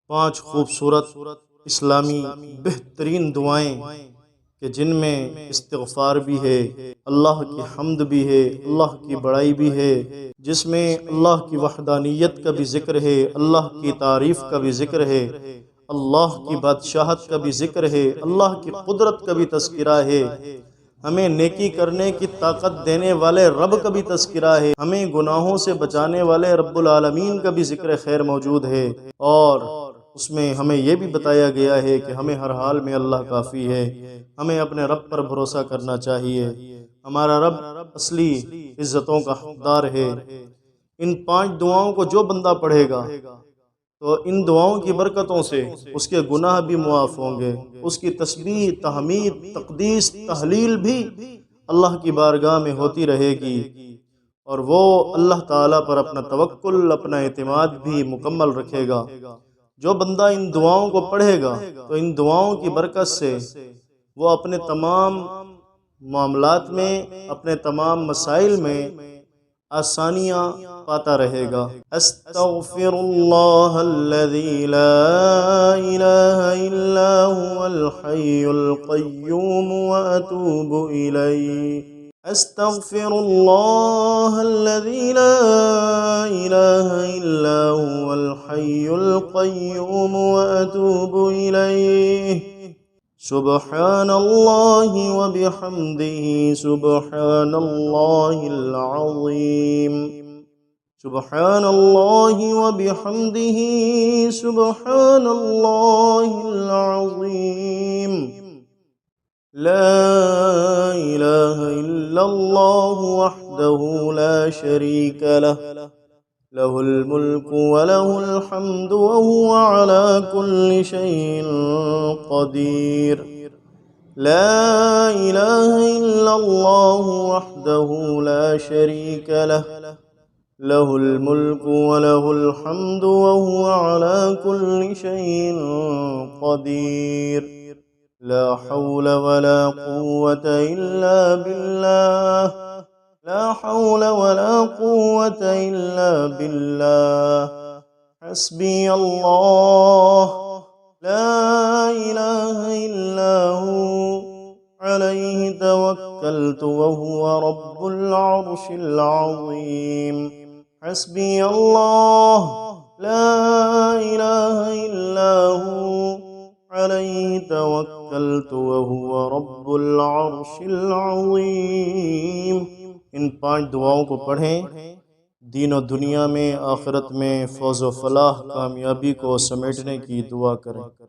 5 खूबसूरत इस्लामी बेहतरीन दुआएं कि जिनमें इस्तिग़फ़ार भी है, अल्लाह की हम्द भी है, अल्लाह की बड़ाई भी है, जिसमें अल्लाह की वहदानियत का भी ज़िक्र है, अल्लाह की तारीफ़ का भी ज़िक्र है, अल्लाह की बादशाहत का भी ज़िक्र है, अल्लाह की कुदरत का भी तज़किरा है, हमें नेकी करने की ताकत देने वाले रब का भी तज़किरा है, हमें गुनाहों से बचाने वाले रब्बुल आलमीन का भी ज़िक्र खैर मौजूद है। और उसमें हमें यह भी बताया गया है कि हमें हर हाल में अल्लाह काफ़ी है, हमें अपने रब पर भरोसा करना चाहिए। हमारा रब असली इज़्ज़तों का हक़दार है। इन 5 दुआओं को जो बंदा पढ़ेगा तो इन दुआओं की बरकतों से उसके गुनाह भी मुआफ़ होंगे, उसकी तस्बीह, तहमीद, तक़दीस, तहलील भी अल्लाह की बारगाह में होती रहेगी और वो अल्लाह ताला पर अपना तवक्कुल, अपना एतमाद भी मुकम्मल रखेगा। जो बंदा इन दुआओं को पढ़ेगा तो इन दुआओं की बरकत से वो अपने तमाम मामलात में, अपने तमाम मसाइल में आसानियाँ पाता रहेगा। अस्तग़फ़िरुल्लाहल्लज़ी ला इलाहा इल्ला हुवल हय्युल क़य्यूम व अतूबु इलैहि। अस्तग़फ़िरुल्लाहल्लज़ी ला इलाहा इल्ला हुवल हय्युल क़य्यूम व अतूबु इलैहि। सुब्हानल्लाहि व बिहम्दिही सुब्हानल्लाहिल अज़ीम। सुब्हानल्लाहि व बिहम्दिही सुब्हानल्लाहिल अज़ीम। ला इलाहा इल्लल्लाहु वहदहु ला शरीक लहु लहुल मुल्कु व लहुल हम्दु व हुवा अला कुल्लि शैइन क़दीर। ला इलाहा इल्लल्लाहु वहदहु ला शरीक लहु लहुल मुल्कु व लहुल हम्दु व हुवा अला कुल्लि शैइन क़दीर। ला हौला व ला कुव्वता इल्ला बिल्लाह। ला हौला व ला कुव्वता इल्ला बिल्लाह। हस्बी अल्लाह ला इलाहा इल्ला हु अलैहि तवक्कलतु व हुवा रब्बुल अर्शिल अज़ीम। हस्बी अल्लाह ला इलाहा इल्ला हु अलैहि तवक्कलतु व हुवा रब्बुल अर्शिल अज़ीम। इन 5 दुआओं को पढ़ें, दीन और दुनिया में, आखिरत में फ़ौज़ व फ़लाह, कामयाबी को समेटने की दुआ करें।